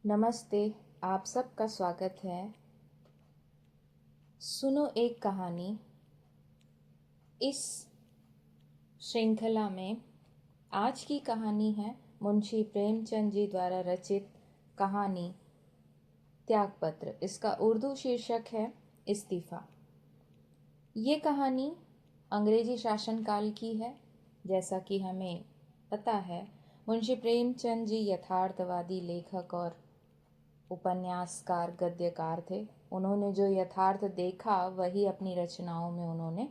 नमस्ते। आप सबका स्वागत है। सुनो एक कहानी। इस श्रृंखला में आज की कहानी है मुंशी प्रेमचंद जी द्वारा रचित कहानी त्यागपत्र। इसका उर्दू शीर्षक है इस्तीफा। ये कहानी अंग्रेजी शासनकाल की है। जैसा कि हमें पता है, मुंशी प्रेमचंद जी यथार्थवादी लेखक और उपन्यासकार, गद्यकार थे। उन्होंने जो यथार्थ देखा वही अपनी रचनाओं में उन्होंने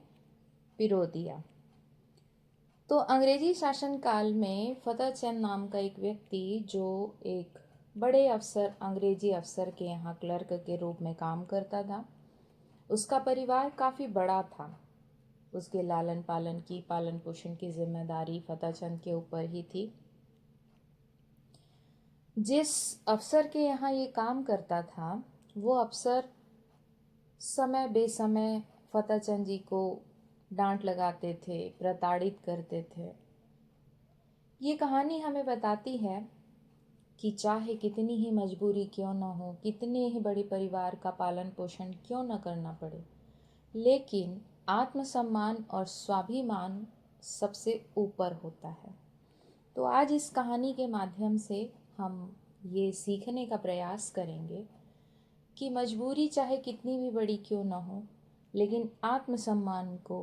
पिरो दिया। तो अंग्रेजी शासनकाल में फतेहचंद नाम का एक व्यक्ति, जो एक बड़े अफसर, अंग्रेजी अफसर के यहाँ क्लर्क के रूप में काम करता था, उसका परिवार काफ़ी बड़ा था। उसके लालन पालन की, पालन पोषण की जिम्मेदारी फतेहचंद के ऊपर ही थी। जिस अफसर के यहाँ ये काम करता था, वो अफसर समय बेसमय फतेहचंद जी को डांट लगाते थे, प्रताड़ित करते थे। ये कहानी हमें बताती है कि चाहे कितनी ही मजबूरी क्यों न हो, कितने ही बड़े परिवार का पालन पोषण क्यों न करना पड़े, लेकिन आत्मसम्मान और स्वाभिमान सबसे ऊपर होता है। तो आज इस कहानी के माध्यम से हम ये सीखने का प्रयास करेंगे कि मजबूरी चाहे कितनी भी बड़ी क्यों न हो, लेकिन आत्मसम्मान को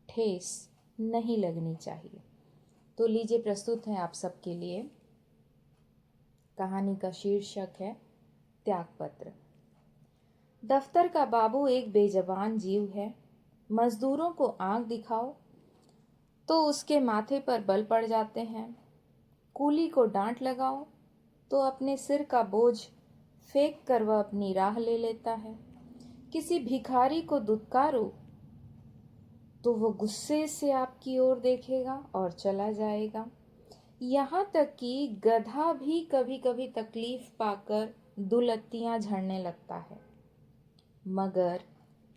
ठेस नहीं लगनी चाहिए। तो लीजिए, प्रस्तुत है आप सबके लिए कहानी का शीर्षक है त्यागपत्र। दफ्तर का बाबू एक बेजबान जीव है। मजदूरों को आंख दिखाओ तो उसके माथे पर बल पड़ जाते हैं। कूली को डांट लगाओ तो अपने सिर का बोझ फेंक कर वह अपनी राह ले लेता है। किसी भिखारी को दुत्कारो तो वो गुस्से से आपकी ओर देखेगा और चला जाएगा। यहाँ तक कि गधा भी कभी कभी तकलीफ पाकर दुलत्तियां झड़ने लगता है। मगर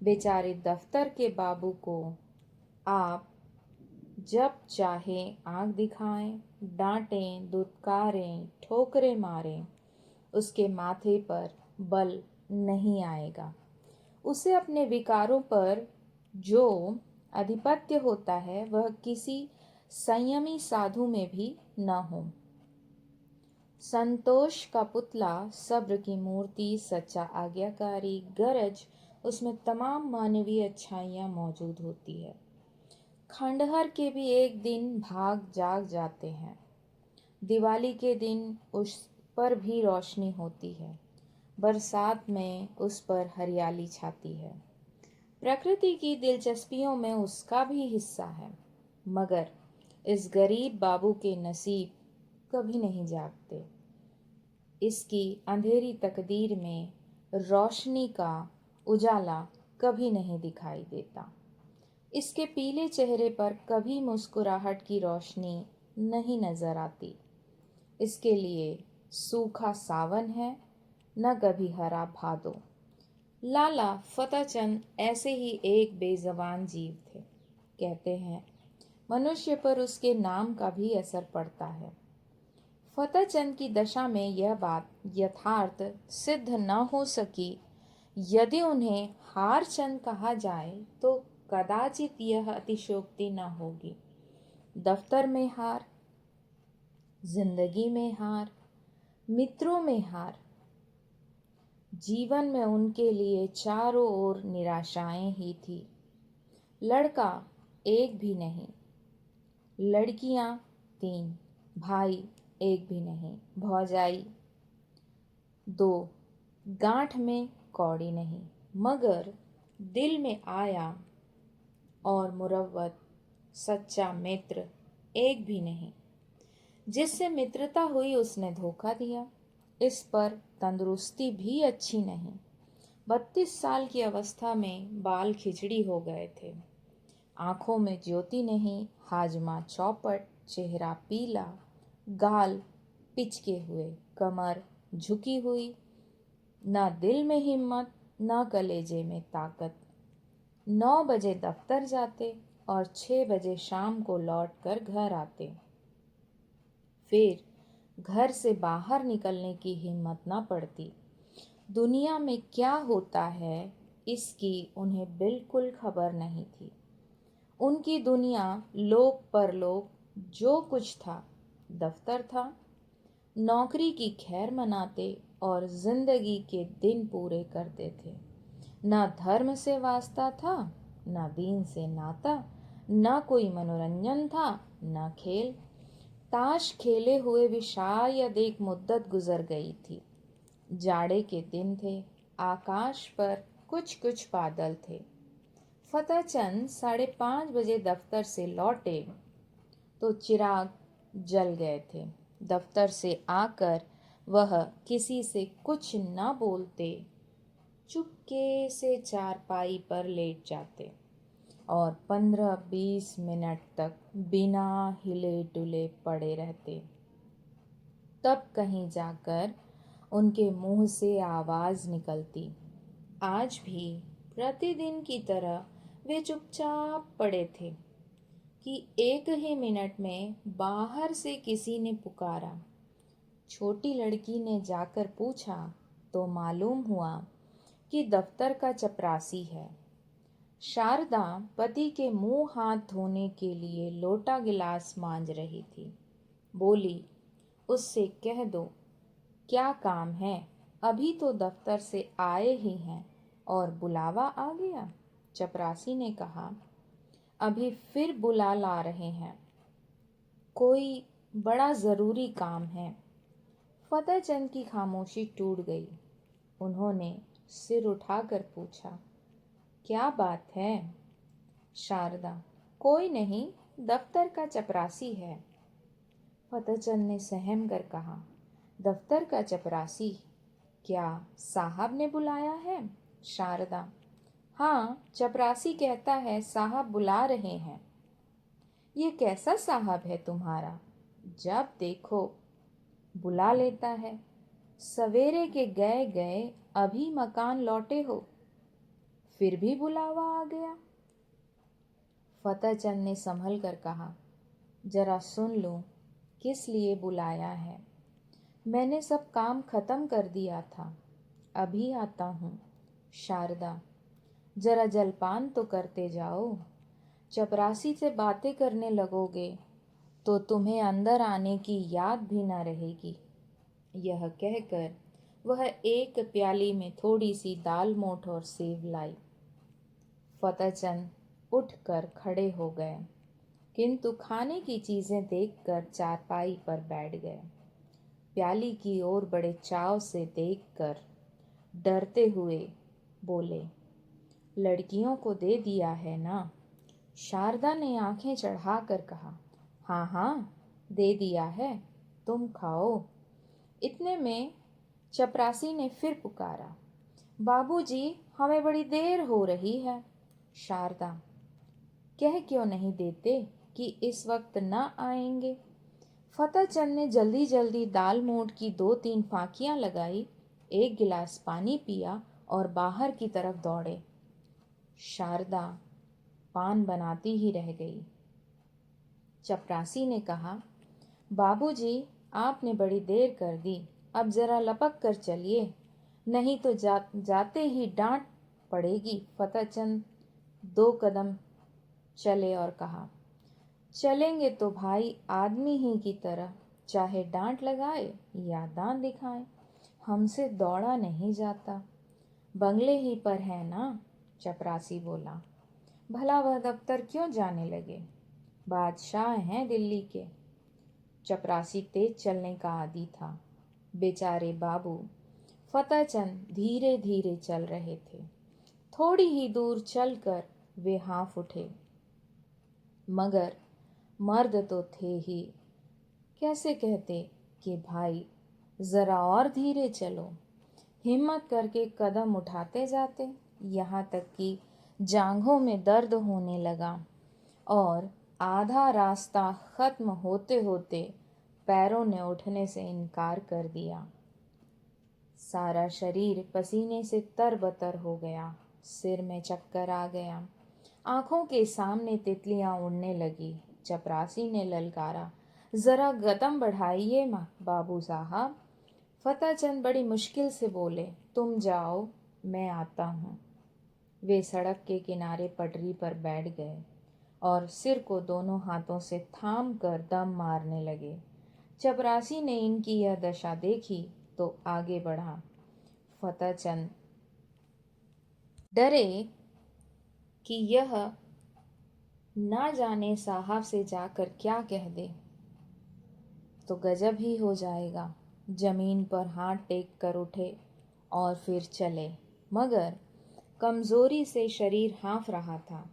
बेचारे दफ्तर के बाबू को आप जब चाहे आंख दिखाएं, डांटें, दुत्कारें, ठोकरें मारें, उसके माथे पर बल नहीं आएगा। उसे अपने विकारों पर जो आधिपत्य होता है वह किसी संयमी साधु में भी न हो। संतोष का पुतला, सब्र की मूर्ति, सच्चा आज्ञाकारी, गरज, उसमें तमाम मानवीय अच्छाइयाँ मौजूद होती है। खंडहर के भी एक दिन भाग जाग जाते हैं। दिवाली के दिन उस पर भी रोशनी होती है। बरसात में उस पर हरियाली छाती है। प्रकृति की दिलचस्पियों में उसका भी हिस्सा है। मगर इस गरीब बाबू के नसीब कभी नहीं जागते। इसकी अंधेरी तकदीर में रोशनी का उजाला कभी नहीं दिखाई देता। इसके पीले चेहरे पर कभी मुस्कुराहट की रोशनी नहीं नजर आती। इसके लिए सूखा सावन है, न कभी हरा भादो। लाला फतेहचंद ऐसे ही एक बेज़बान जीव थे। कहते हैं मनुष्य पर उसके नाम का भी असर पड़ता है। फतेहचंद की दशा में यह बात यथार्थ सिद्ध न हो सकी। यदि उन्हें हारचंद कहा जाए तो कदाचित यह अतिशयोक्ति न होगी। दफ्तर में हार, जिंदगी में हार, मित्रों में हार, जीवन में उनके लिए चारों ओर निराशाएं ही थी। लड़का एक भी नहीं, लड़कियां 3, भाई एक भी नहीं, भौजाई 2, गांठ में कौड़ी नहीं, मगर दिल में आया और मुरव्वत सच्चा मित्र एक भी नहीं। जिससे मित्रता हुई उसने धोखा दिया। इस पर तंदुरुस्ती भी अच्छी नहीं। 32 साल की अवस्था में बाल खिचड़ी हो गए थे। आंखों में ज्योति नहीं, हाजमा चौपट, चेहरा पीला, गाल पिचके हुए, कमर झुकी हुई, न दिल में हिम्मत, न कलेजे में ताकत। 9 बजे दफ्तर जाते और 6 बजे शाम को लौट कर घर आते। फिर घर से बाहर निकलने की हिम्मत न पड़ती। दुनिया में क्या होता है इसकी उन्हें बिल्कुल खबर नहीं थी। उनकी दुनिया लोक परलोक जो कुछ था, दफ्तर था। नौकरी की खैर मनाते और जिंदगी के दिन पूरे करते थे। ना धर्म से वास्ता था, ना दीन से नाता, ना कोई मनोरंजन था, ना खेल। ताश खेले हुए भी शायद एक मुद्दत गुजर गई थी। जाड़े के दिन थे, आकाश पर कुछ कुछ बादल थे। फतेहचंद 5:30 बजे दफ्तर से लौटे तो चिराग जल गए थे। दफ्तर से आकर वह किसी से कुछ न बोलते, चुपके से चारपाई पर लेट जाते और 15-20 मिनट तक बिना हिले डुले पड़े रहते। तब कहीं जाकर उनके मुंह से आवाज निकलती। आज भी प्रतिदिन की तरह वे चुपचाप पड़े थे कि एक ही मिनट में बाहर से किसी ने पुकारा। छोटी लड़की ने जाकर पूछा तो मालूम हुआ कि दफ्तर का चपरासी है। शारदा पति के मुंह हाथ धोने के लिए लोटा गिलास मांज रही थी। बोली, उससे कह दो क्या काम है, अभी तो दफ्तर से आए ही हैं और बुलावा आ गया। चपरासी ने कहा, अभी फिर बुला ला रहे हैं, कोई बड़ा जरूरी काम है। फतेहचंद की खामोशी टूट गई। उन्होंने सिर उठाकर पूछा, क्या बात है? शारदा, कोई नहीं, दफ्तर का चपरासी है। फतेहचंद ने सहम कर कहा, दफ्तर का चपरासी? क्या साहब ने बुलाया है? शारदा, हाँ, चपरासी कहता है साहब बुला रहे हैं। ये कैसा साहब है तुम्हारा, जब देखो बुला लेता है। सवेरे के गए गए अभी मकान लौटे हो, फिर भी बुलावा आ गया। फतेहचंद ने संभल कर कहा, जरा सुन लो किस लिए बुलाया है। मैंने सब काम खत्म कर दिया था, अभी आता हूँ। शारदा, जरा जलपान तो करते जाओ। चपरासी से बातें करने लगोगे तो तुम्हें अंदर आने की याद भी न रहेगी। यह कहकर वह एक प्याली में थोड़ी सी दाल मोठ और सेव लाई। फतेहचंद उठकर खड़े हो गए, किंतु खाने की चीजें देखकर चारपाई पर बैठ गए। प्याली की ओर बड़े चाव से देखकर डरते हुए बोले, लड़कियों को दे दिया है ना? शारदा ने आंखें चढ़ाकर कहा, हाँ हाँ, दे दिया है, तुम खाओ। इतने में चपरासी ने फिर पुकारा, बाबूजी, हमें बड़ी देर हो रही है। शारदा, कह क्यों नहीं देते कि इस वक्त न आएंगे? फतेहचंद ने जल्दी जल्दी दाल मोठ की 2-3 फांकियां लगाई, एक गिलास पानी पिया और बाहर की तरफ दौड़े। शारदा पान बनाती ही रह गई। चपरासी ने कहा, बाबूजी, आपने बड़ी देर कर दी, अब जरा लपक कर चलिए, नहीं तो जाते ही डांट पड़ेगी। फतेहचंद 2 कदम चले और कहा, चलेंगे तो भाई आदमी ही की तरह, चाहे डांट लगाए या दांत दिखाए, हमसे दौड़ा नहीं जाता। बंगले ही पर है ना? चपरासी बोला, भला वह दफ्तर क्यों जाने लगे, बादशाह हैं दिल्ली के। चपरासी तेज चलने का आदी था। बेचारे बाबू। फतेहचंद धीरे धीरे चल रहे थे। थोड़ी ही दूर चलकर वे हाँफ उठे, मगर मर्द तो थे ही, कैसे कहते कि भाई जरा और धीरे चलो। हिम्मत करके कदम उठाते जाते, यहाँ तक कि जांघों में दर्द होने लगा और आधा रास्ता खत्म होते होते पैरों ने उठने से इनकार कर दिया। सारा शरीर पसीने से तरबतर हो गया, सिर में चक्कर आ गया, आंखों के सामने तितलियां उड़ने लगी। चपरासी ने ललकारा, ज़रा कदम बढ़ाइए बाबू साहब। फतेहचंद बड़ी मुश्किल से बोले, तुम जाओ, मैं आता हूँ। वे सड़क के किनारे पटरी पर बैठ गए और सिर को दोनों हाथों से थाम कर दम मारने लगे। चपरासी ने इनकी यह दशा देखी तो आगे बढ़ा। फतेहचंद डरे कि यह ना जाने साहब से जाकर क्या कह दे तो गजब ही हो जाएगा। जमीन पर हाथ टेक कर उठे और फिर चले, मगर कमजोरी से शरीर हाँफ रहा था।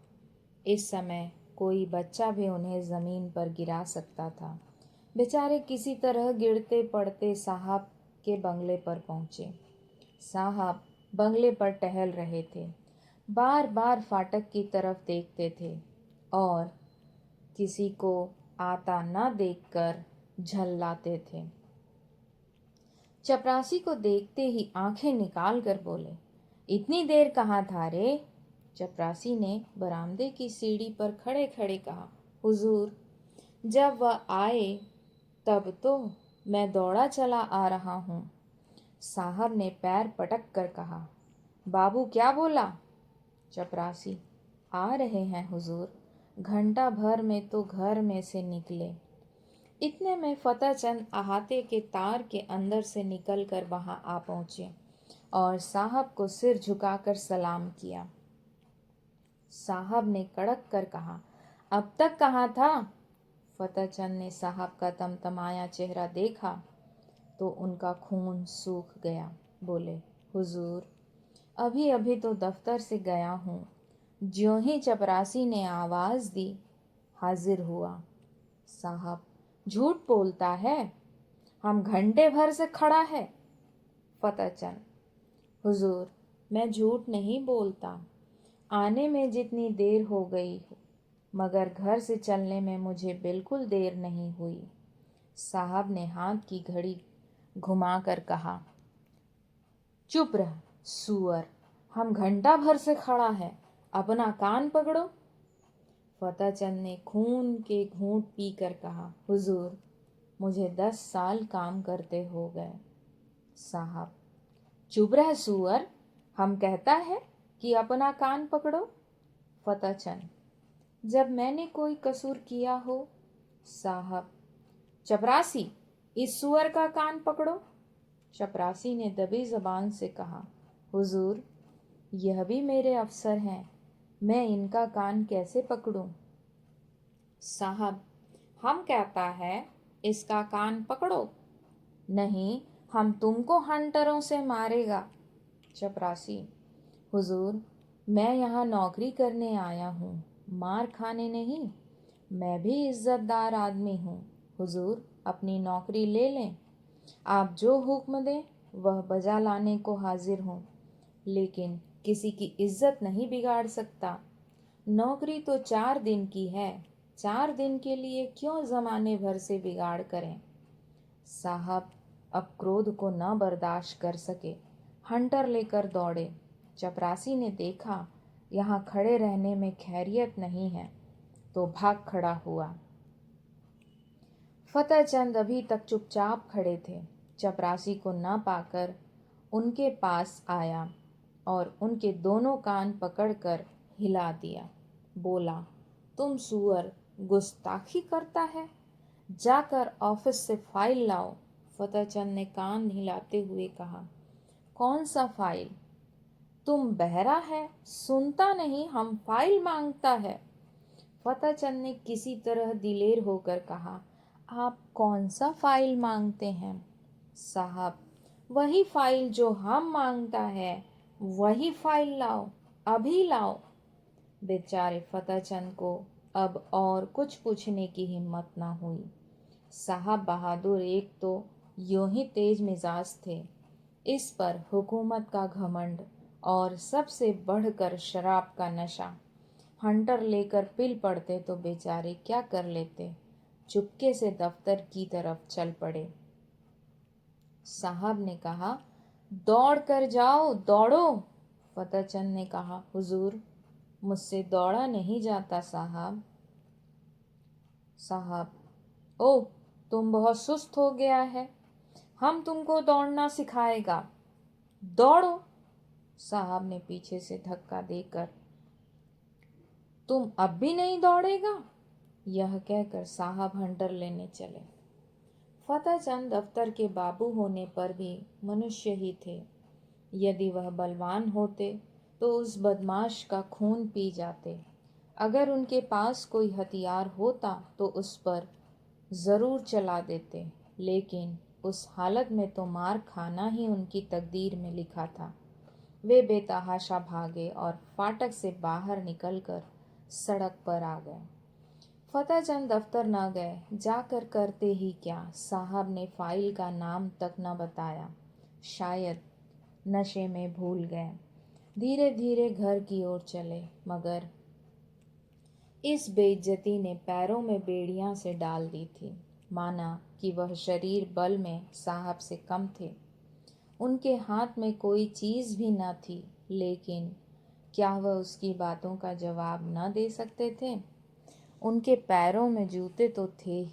इस समय कोई बच्चा भी उन्हें जमीन पर गिरा सकता था। बेचारे किसी तरह गिरते पड़ते साहब के बंगले पर पहुंचे। साहब बंगले पर टहल रहे थे, बार बार फाटक की तरफ देखते थे और किसी को आता न देखकर झल्लाते थे। चपरासी को देखते ही आंखें निकाल कर बोले, इतनी देर कहाँ था रे? चपरासी ने बरामदे की सीढ़ी पर खड़े खड़े कहा, हुजूर, जब वह आए तब तो मैं दौड़ा चला आ रहा हूँ। साहब ने पैर पटक कर कहा, बाबू क्या बोला? चपरासी, आ रहे हैं हुजूर, घंटा भर में तो घर में से निकले। इतने में फतेहचंद अहाते के तार के अंदर से निकलकर वहां आ पहुंचे और साहब को सिर झुकाकर सलाम किया। साहब ने कड़क कर कहा, अब तक कहाँ था? फतेहचंद ने साहब का तमतमाया चेहरा देखा तो उनका खून सूख गया। बोले, हुजूर, अभी अभी तो दफ्तर से गया हूँ। ज्यों ही चपरासी ने आवाज दी, हाजिर हुआ। साहब, झूठ बोलता है, हम घंटे भर से खड़ा है। फतेहचंद, हुजूर, मैं झूठ नहीं बोलता। आने में जितनी देर हो गई मगर घर से चलने में मुझे बिल्कुल देर नहीं हुई। साहब ने हाथ की घड़ी घुमाकर कहा, चुप रह सुअर, हम घंटा भर से खड़ा है, अपना कान पकड़ो। फतेहचंद ने खून के घूंट पीकर कहा, हुजूर, मुझे 10 साल काम करते हो गए। साहब, चुप रह सुअर, हम कहता है कि अपना कान पकड़ो। फतेहचंद, जब मैंने कोई कसूर किया हो। साहब, चपरासी, इस सुअर का कान पकड़ो। चपरासी ने दबी जबान से कहा, हुजूर, यह भी मेरे अफसर हैं, मैं इनका कान कैसे पकड़ूं? साहब, हम कहता है इसका कान पकड़ो, नहीं हम तुमको हंटरों से मारेगा। चपरासी, हुजूर, मैं यहाँ नौकरी करने आया हूँ, मार खाने नहीं। मैं भी इज्जतदार आदमी हूँ। हुजूर, अपनी नौकरी ले लें। आप जो हुक्म दें वह बजा लाने को हाजिर हूँ, लेकिन किसी की इज्जत नहीं बिगाड़ सकता। नौकरी तो 4 दिन की है, 4 दिन के लिए क्यों जमाने भर से बिगाड़ करें? साहब अब क्रोध को न बर्दाश्त कर सके, हंटर लेकर दौड़े। चपरासी ने देखा यहाँ खड़े रहने में खैरियत नहीं है तो भाग खड़ा हुआ। फतेहचंद अभी तक चुपचाप खड़े थे। चपरासी को न पाकर उनके पास आया और उनके दोनों कान पकड़कर हिला दिया। बोला, तुम सुअर, गुस्ताखी करता है, जाकर ऑफिस से फाइल लाओ। फतेहचंद ने कान हिलाते हुए कहा, कौन सा फाइल? तुम बहरा है, सुनता नहीं, हम फाइल मांगता है। फतेहचंद ने किसी तरह दिलेर होकर कहा, आप कौन सा फाइल मांगते हैं? साहब, वही फाइल जो हम मांगता है, वही फाइल लाओ, अभी लाओ। बेचारे फतेहचंद को अब और कुछ पूछने की हिम्मत न हुई। साहब बहादुर एक तो यूं ही तेज मिजाज थे, इस पर हुकूमत का घमंड और सबसे बढ़कर शराब का नशा। हंटर लेकर पिल पड़ते तो बेचारे क्या कर लेते। चुपके से दफ्तर की तरफ चल पड़े। साहब ने कहा, दौड़ कर जाओ, दौड़ो। फतेहचंद ने कहा, हुजूर, मुझसे दौड़ा नहीं जाता साहब। साहब, ओ तुम बहुत सुस्त हो गया है, हम तुमको दौड़ना सिखाएगा, दौड़ो। साहब ने पीछे से धक्का देकर, तुम अब भी नहीं दौड़ेगा, यह कहकर साहब हंटर लेने चले। फतेहचंद दफ्तर के बाबू होने पर भी मनुष्य ही थे। यदि वह बलवान होते तो उस बदमाश का खून पी जाते। अगर उनके पास कोई हथियार होता तो उस पर जरूर चला देते, लेकिन उस हालत में तो मार खाना ही उनकी तकदीर में लिखा था। वे बेतहाशा भागे और फाटक से बाहर निकलकर सड़क पर आ गए। फतेहचंद दफ्तर न गए, जाकर करते ही क्या, साहब ने फाइल का नाम तक न बताया। शायद नशे में भूल गए। धीरे धीरे घर की ओर चले, मगर इस बेइज्जती ने पैरों में बेड़ियां से डाल दी थी। माना कि वह शरीर बल में साहब से कम थे। उनके हाथ में कोई चीज भी न थी, लेकिन क्या वह उसकी बातों का जवाब न दे सकते थे? उनके पैरों में जूते तो थे,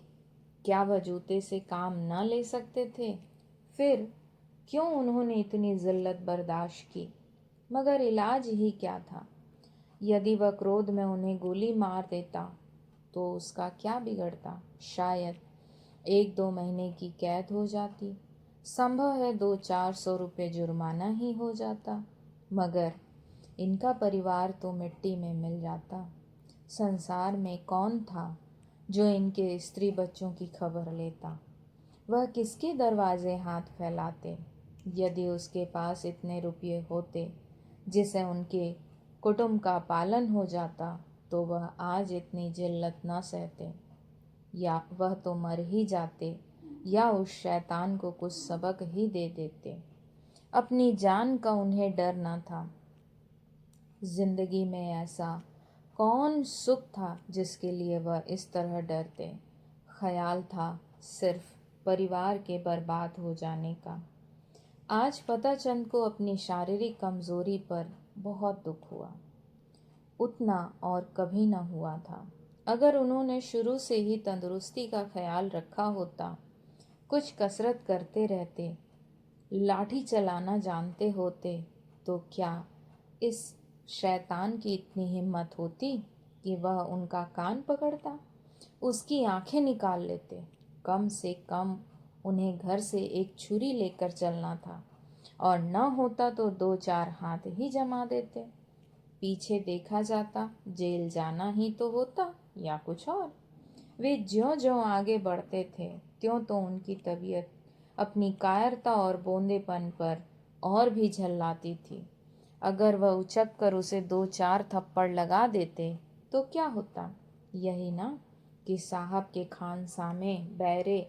क्या वह जूते से काम न ले सकते थे? फिर क्यों उन्होंने इतनी जिल्लत बर्दाश्त की? मगर इलाज ही क्या था? यदि वह क्रोध में उन्हें गोली मार देता तो उसका क्या बिगड़ता? शायद 1-2 महीने की कैद हो जाती, संभव है 200-400 रुपये जुर्माना ही हो जाता, मगर इनका परिवार तो मिट्टी में मिल जाता। संसार में कौन था जो इनके स्त्री बच्चों की खबर लेता? वह किसके दरवाजे हाथ फैलाते? यदि उसके पास इतने रुपये होते जिसे उनके कुटुंब का पालन हो जाता तो वह आज इतनी जिल्लत न सहते, या वह तो मर ही जाते, या उस शैतान को कुछ सबक ही दे देते। अपनी जान का उन्हें डर न था। जिंदगी में ऐसा कौन सुख था जिसके लिए वह इस तरह डरते? ख्याल था सिर्फ परिवार के बर्बाद हो जाने का। आज फतेहचंद को अपनी शारीरिक कमजोरी पर बहुत दुख हुआ। उतना और कभी न हुआ था। अगर उन्होंने शुरू से ही तंदुरुस्ती का ख्याल रखा होता, कुछ कसरत करते रहते, लाठी चलाना जानते होते, तो क्या इस शैतान की इतनी हिम्मत होती कि वह उनका कान पकड़ता, उसकी आंखें निकाल लेते? कम से कम उन्हें घर से एक छुरी लेकर चलना था, और न होता तो 2-4 हाथ ही जमा देते। पीछे देखा जाता, जेल जाना ही तो होता, या कुछ और। वे ज्यों ज्यों आगे बढ़ते थे, त्यों तो उनकी तबीयत अपनी कायरता और बोंदेपन पर और भी झल्लाती थी। अगर वह उचक कर उसे 2-4 थप्पड़ लगा देते तो क्या होता? यही ना कि साहब के खानसामे बैरे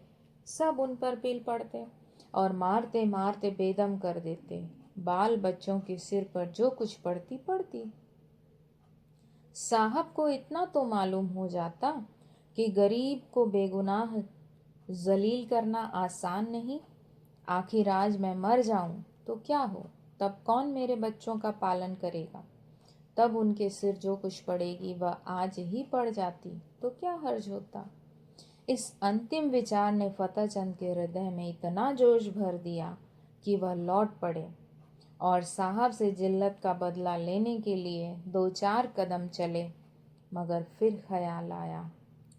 सब उन पर पिल पड़ते और मारते मारते बेदम कर देते। बाल बच्चों के सिर पर जो कुछ पड़ती पड़ती। साहब को इतना तो मालूम हो जाता कि गरीब को बेगुनाह जलील करना आसान नहीं। आखिर आज मैं मर जाऊं तो क्या हो, तब कौन मेरे बच्चों का पालन करेगा? तब उनके सिर जो कुछ पड़ेगी वह आज ही पड़ जाती तो क्या हर्ज होता? इस अंतिम विचार ने फतेहचंद के हृदय में इतना जोश भर दिया कि वह लौट पड़े और साहब से जिल्लत का बदला लेने के लिए 2-4 कदम चले। मगर फिर ख्याल आया,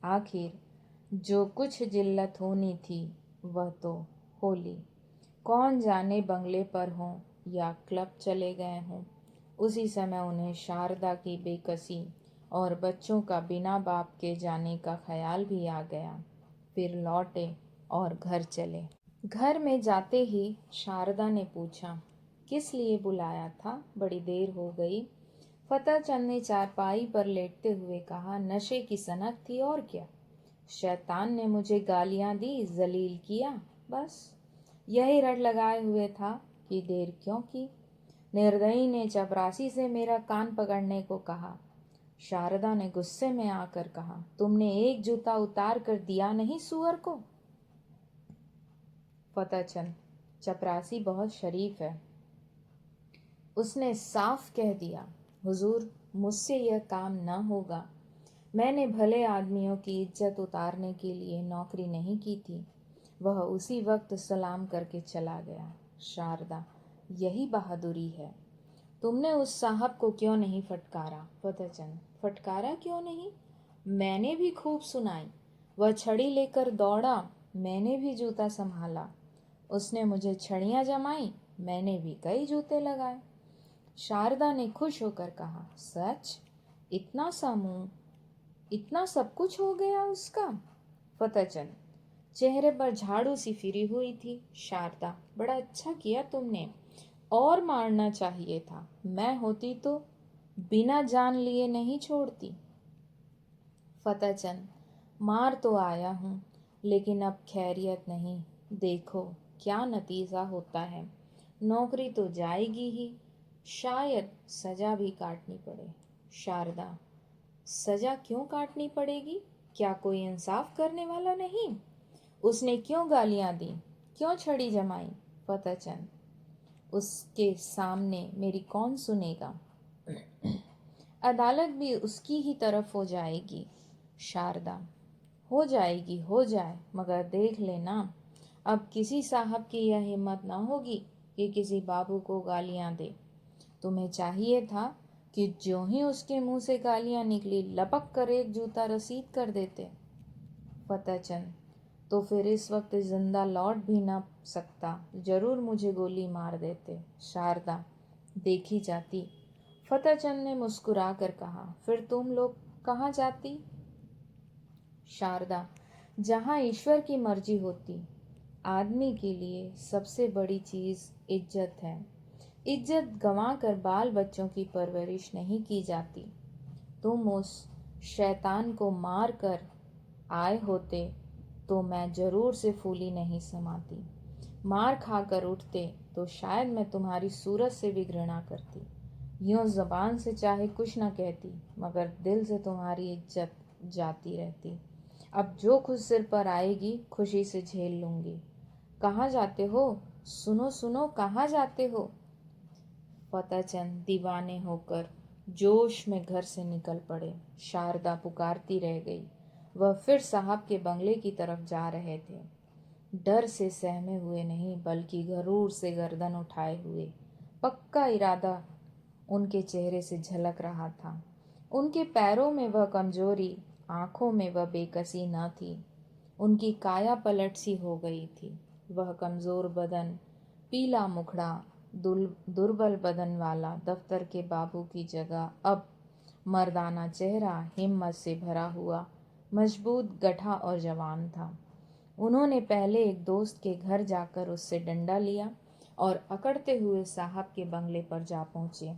आखिर जो कुछ जिल्लत होनी थी वह तो हो ली। कौन जाने बंगले पर हों या क्लब चले गए हों। उसी समय उन्हें शारदा की बेकसी और बच्चों का बिना बाप के जाने का ख्याल भी आ गया। फिर लौटे और घर चले। घर में जाते ही शारदा ने पूछा, किस लिए बुलाया था? बड़ी देर हो गई। फतेहचंद ने चारपाई पर लेटते हुए कहा, नशे की सनक थी और क्या। शैतान ने मुझे गालियां दी, जलील किया, बस यही रट लगाए हुए था कि देर क्यों की। निर्दयी ने चपरासी से मेरा कान पकड़ने को कहा। शारदा ने गुस्से में आकर कहा, तुमने एक जूता उतार कर दिया नहीं सुअर को? फतेहचंद, चपरासी बहुत शरीफ है, उसने साफ कह दिया, हुजूर मुझसे यह काम न होगा। मैंने भले आदमियों की इज्जत उतारने के लिए नौकरी नहीं की थी। वह उसी वक्त सलाम करके चला गया। शारदा, यही बहादुरी है। तुमने उस साहब को क्यों नहीं फटकारा? फतेहचंद, फटकारा क्यों नहीं? मैंने भी खूब सुनाई। वह छड़ी लेकर दौड़ा, मैंने भी जूता संभाला। उसने मुझे छड़ियाँ जमाई, मैंने भी कई जूते लगाए। शारदा ने खुश होकर कहा, सच? इतना सा मुंह, इतना सब कुछ हो गया उसका? फतेहचंद, चेहरे पर झाड़ू सी फिरी हुई थी। शारदा, बड़ा अच्छा किया तुमने, और मारना चाहिए था। मैं होती तो बिना जान लिए नहीं छोड़ती। फतेहचंद, मार तो आया हूँ, लेकिन अब खैरियत नहीं। देखो क्या नतीजा होता है। नौकरी तो जाएगी ही, शायद सजा भी काटनी पड़े। शारदा, सजा क्यों काटनी पड़ेगी? क्या कोई इंसाफ करने वाला नहीं? उसने क्यों गालियां दी, क्यों छड़ी जमाई? फतेहचंद, उसके सामने मेरी कौन सुनेगा? अदालत भी उसकी ही तरफ हो जाएगी। शारदा, हो जाएगी, हो जाए, मगर देख लेना, अब किसी साहब की यह हिम्मत ना होगी कि किसी बाबू को गालियां दे। तुम्हें चाहिए था कि जो ही उसके मुंह से गालियां निकली, लपक कर एक जूता रसीद कर देते। फतेहचंद, तो फिर इस वक्त जिंदा लौट भी ना सकता, जरूर मुझे गोली मार देते। शारदा, देखी जाती। फतेहचंद ने मुस्कुरा कर कहा, फिर तुम लोग कहाँ जाती? शारदा, जहाँ ईश्वर की मर्जी होती। आदमी के लिए सबसे बड़ी चीज इज्जत है। इज्जत गंवा कर बाल बच्चों की परवरिश नहीं की जाती। तुम उस शैतान को मार कर आए होते तो मैं जरूर से फूली नहीं समाती। मार खाकर उठते तो शायद मैं तुम्हारी सूरत से भी घृणा करती। यूं जबान से चाहे कुछ न कहती, मगर दिल से तुम्हारी इज्जत जाती रहती। अब जो खुद सिर पर आएगी, खुशी से झेल लूंगी। कहाँ जाते हो? सुनो सुनो, कहाँ जाते हो? फतेहचंद दीवाने होकर जोश में घर से निकल पड़े। शारदा पुकारती रह गई। वह फिर साहब के बंगले की तरफ जा रहे थे, डर से सहमे हुए नहीं, बल्कि गरूर से गर्दन उठाए हुए। पक्का इरादा उनके चेहरे से झलक रहा था। उनके पैरों में वह कमजोरी, आंखों में वह बेकसी न थी। उनकी काया पलट सी हो गई थी। वह कमजोर बदन, पीला मुखड़ा, दुर्बल बदन वाला दफ्तर के बाबू की जगह अब मर्दाना चेहरा, हिम्मत से भरा हुआ, मजबूत, गठा और जवान था। उन्होंने पहले एक दोस्त के घर जाकर उससे डंडा लिया और अकड़ते हुए साहब के बंगले पर जा पहुंचे।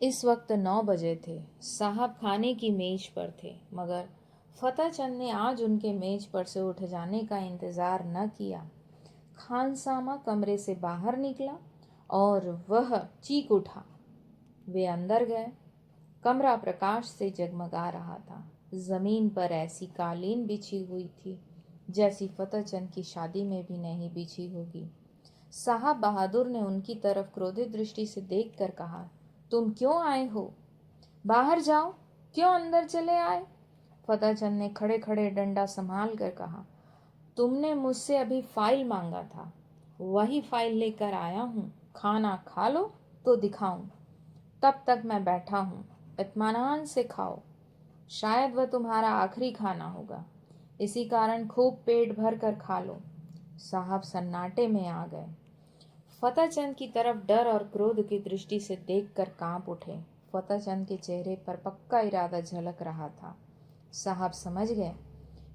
इस वक्त 9 बजे थे। साहब खाने की मेज पर थे, मगर फतेहचंद ने आज उनके मेज पर से उठ जाने का इंतजार न किया। खानसामा कमरे से बाहर निकला और वह चीख उठा। वे अंदर गए। कमरा प्रकाश से जगमगा रहा था। जमीन पर ऐसी कालीन बिछी हुई थी जैसी फतेहचंद की शादी में भी नहीं बिछी होगी। साहब बहादुर ने उनकी तरफ क्रोधित दृष्टि से देखकर कहा, तुम क्यों आए हो? बाहर जाओ, क्यों अंदर चले आए? फतेहचंद ने खड़े खड़े डंडा संभाल कर कहा, तुमने मुझसे अभी फाइल मांगा था, वही फाइल लेकर आया हूँ। खाना खा लो तो दिखाऊं। तब तक मैं बैठा हूँ, इत्मीनान से खाओ। शायद वह तुम्हारा आखिरी खाना होगा, इसी कारण खूब पेट भर कर खा लो। साहब सन्नाटे में आ गए। फतेहचंद की तरफ डर और क्रोध की दृष्टि से देखकर कांप उठे। फतेहचंद के चेहरे पर पक्का इरादा झलक रहा था। साहब समझ गए,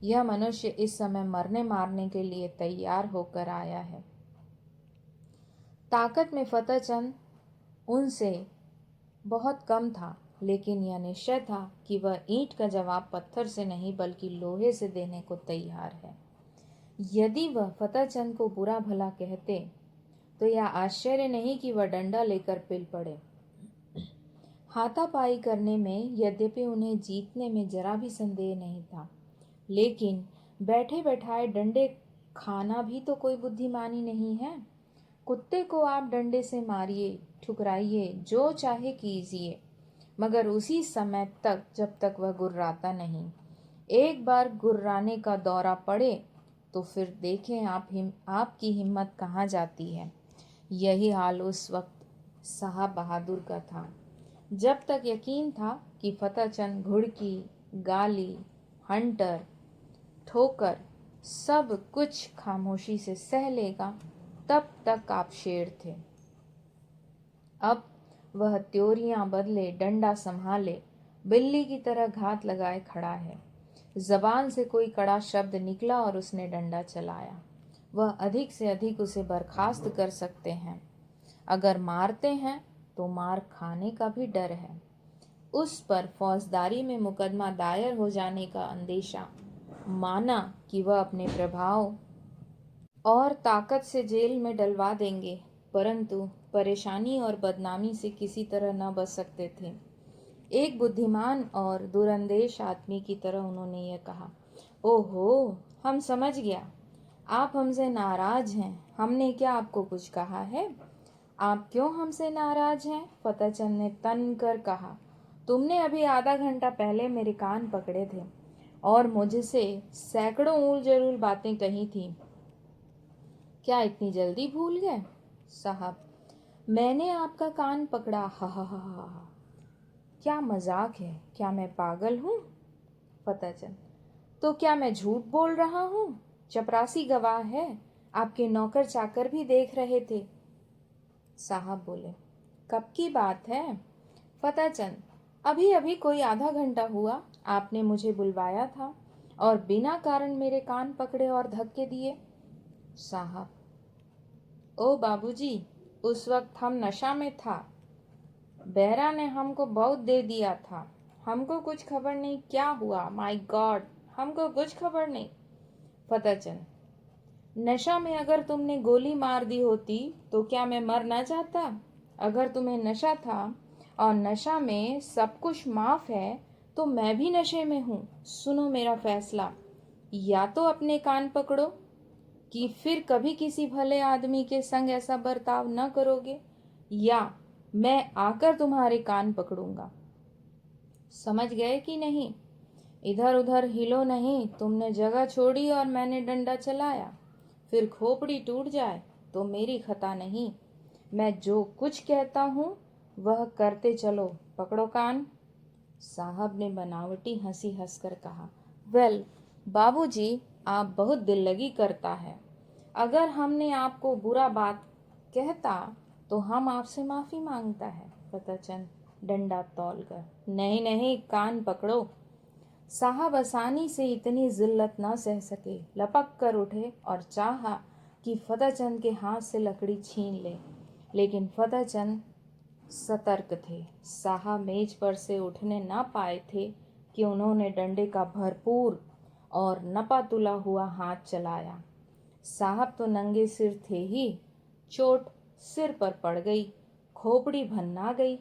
यह मनुष्य इस समय मरने मारने के लिए तैयार होकर आया है। ताकत में फतेहचंद उनसे बहुत कम था, लेकिन यह निश्चय था कि वह ईंट का जवाब पत्थर से नहीं बल्कि लोहे से देने को तैयार है। यदि वह फतेहचंद को बुरा भला कहते तो यह आश्चर्य नहीं कि वह डंडा लेकर पिल पड़े। हाथापाई करने में यद्यपि उन्हें जीतने में जरा भी संदेह नहीं था, लेकिन बैठे बैठाए डंडे खाना भी तो कोई बुद्धिमानी नहीं है। कुत्ते को आप डंडे से मारिए, ठुकराइए, जो चाहे कीजिए, मगर उसी समय तक जब तक वह गुर्राता नहीं। एक बार गुर्राने का दौरा पड़े तो फिर देखें आपकी हिम्मत कहाँ जाती है। यही हाल उस वक्त साहब बहादुर का था। जब तक यकीन था कि फतेहचंद घुड़की, गाली, हंटर, ठोकर सब कुछ खामोशी से सह लेगा, तब तक आप शेर थे। अब वह त्योरियां बदले, डंडा संभाले, बिल्ली की तरह घात लगाए खड़ा है। जबान से कोई कड़ा शब्द निकला और उसने डंडा चलाया। वह अधिक से अधिक उसे बर्खास्त कर सकते हैं। अगर मारते हैं तो मार खाने का भी डर है। उस पर फौजदारी में मुकदमा दायर हो जाने का अंदेशा। माना कि वह अपने प्रभाव और ताकत से जेल में डलवा देंगे, परंतु परेशानी और बदनामी से किसी तरह न बच सकते थे। एक बुद्धिमान और दूरंदेश आदमी की तरह उन्होंने यह कहा, ओहो, हम समझ गया, आप हमसे नाराज हैं। हमने क्या आपको कुछ कहा है? आप क्यों हमसे नाराज हैं? फतेहचंद ने तन कर कहा, तुमने अभी आधा घंटा पहले मेरे कान पकड़े थे और मुझसे सैकड़ों ऊल जरूल बातें कही थी। क्या इतनी जल्दी भूल गए? साहब, मैंने आपका कान पकड़ा, हा हा हा हा हा। क्या मजाक है? क्या मैं पागल हूँ? फतेहचंद, तो क्या मैं झूठ बोल रहा हूँ? चपरासी गवाह है, आपके नौकर चाकर भी देख रहे थे। साहब बोले, कब की बात है? फतेहचंद, अभी अभी कोई आधा घंटा हुआ। आपने मुझे बुलवाया था और बिना कारण मेरे कान पकड़े और धक्के दिए। साहब, ओ बाबूजी, उस वक्त हम नशा में था। बैरा ने हमको बहुत दे दिया था। हमको कुछ खबर नहीं क्या हुआ। माय गॉड, हमको कुछ खबर नहीं। फतेहचंद, नशा में अगर तुमने गोली मार दी होती तो क्या मैं मर ना जाता? अगर तुम्हें नशा था और नशा में सब कुछ माफ है, तो मैं भी नशे में हूँ। सुनो मेरा फैसला, या तो अपने कान पकड़ो कि फिर कभी किसी भले आदमी के संग ऐसा बर्ताव न करोगे, या मैं आकर तुम्हारे कान पकड़ूंगा। समझ गए कि नहीं? इधर उधर हिलो नहीं। तुमने जगह छोड़ी और मैंने डंडा चलाया। फिर खोपड़ी टूट जाए तो मेरी खता नहीं। मैं जो कुछ कहता हूँ वह करते चलो। पकड़ो कान। साहब ने बनावटी हंसी हंसकर कहा, वेल बाबूजी, आप बहुत दिल लगी करता है। अगर हमने आपको बुरा बात कहता तो हम आपसे माफी मांगता है। फतेहचंद डंडा तौल कर, नहीं नहीं, कान पकड़ो। साहब आसानी से इतनी जिल्लत न सह सके, लपक कर उठे और चाहा कि फतेहचंद के हाथ से लकड़ी छीन ले, लेकिन फतेहचंद सतर्क थे। साहब मेज पर से उठने न पाए थे कि उन्होंने डंडे का भरपूर और नपा तुला हुआ हाथ चलाया। साहब तो नंगे सिर थे ही, चोट सिर पर पड़ गई, खोपड़ी भन्ना गई।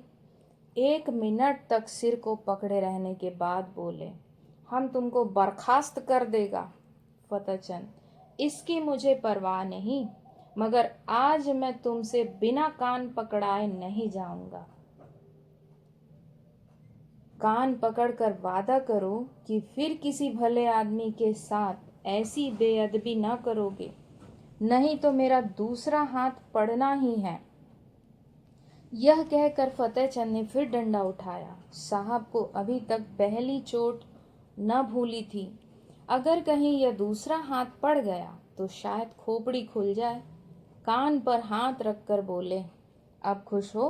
1 मिनट तक सिर को पकड़े रहने के बाद बोले, हम तुमको बर्खास्त कर देगा। फतेहचंद, इसकी मुझे परवाह नहीं, मगर आज मैं तुमसे बिना कान पकड़ाए नहीं जाऊंगा। कान पकड़कर वादा करो कि फिर किसी भले आदमी के साथ ऐसी बेअदबी ना करोगे, नहीं तो मेरा दूसरा हाथ पड़ना ही है। यह कहकर फतेहचंद ने फिर डंडा उठाया। साहब को अभी तक पहली चोट न भूली थी। अगर कहीं यह दूसरा हाथ पड़ गया तो शायद खोपड़ी खुल जाए। कान पर हाथ रखकर बोले, अब खुश हो?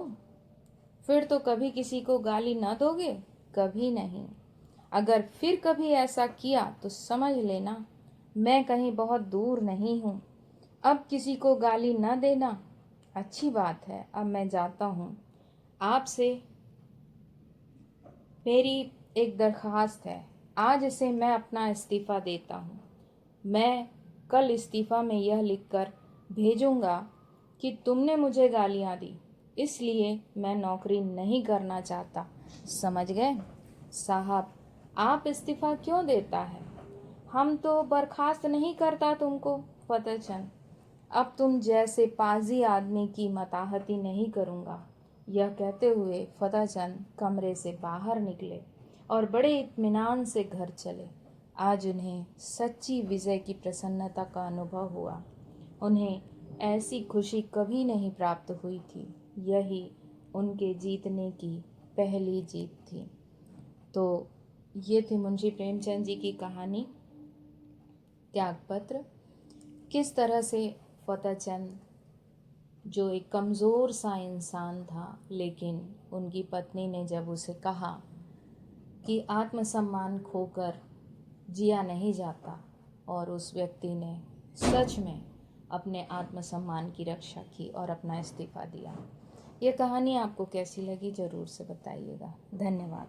फिर तो कभी किसी को गाली न दोगे? कभी नहीं। अगर फिर कभी ऐसा किया तो समझ लेना मैं कहीं बहुत दूर नहीं हूँ। अब किसी को गाली न देना। अच्छी बात है, अब मैं जाता हूँ। आपसे मेरी एक दरख्वास्त है। आज से मैं अपना इस्तीफ़ा देता हूँ। मैं कल इस्तीफ़ा में यह लिखकर भेजूँगा कि तुमने मुझे गालियाँ दी, इसलिए मैं नौकरी नहीं करना चाहता। समझ गए? साहब, आप इस्तीफ़ा क्यों देता है? हम तो बर्खास्त नहीं करता तुमको। फतेहचंद, अब तुम जैसे पाजी आदमी की मताहती नहीं करूँगा। यह कहते हुए फतेहचंद कमरे से बाहर निकले और बड़े इत्मीनान से घर चले। आज उन्हें सच्ची विजय की प्रसन्नता का अनुभव हुआ। उन्हें ऐसी खुशी कभी नहीं प्राप्त हुई थी। यही उनके जीतने की पहली जीत थी। तो ये थी मुंशी प्रेमचंद जी की कहानी त्यागपत्र। किस तरह से फतेहचंद, जो एक कमज़ोर सा इंसान था, लेकिन उनकी पत्नी ने जब उसे कहा कि आत्मसम्मान खोकर जिया नहीं जाता, और उस व्यक्ति ने सच में अपने आत्मसम्मान की रक्षा की और अपना इस्तीफ़ा दिया। यह कहानी आपको कैसी लगी ज़रूर से बताइएगा। धन्यवाद।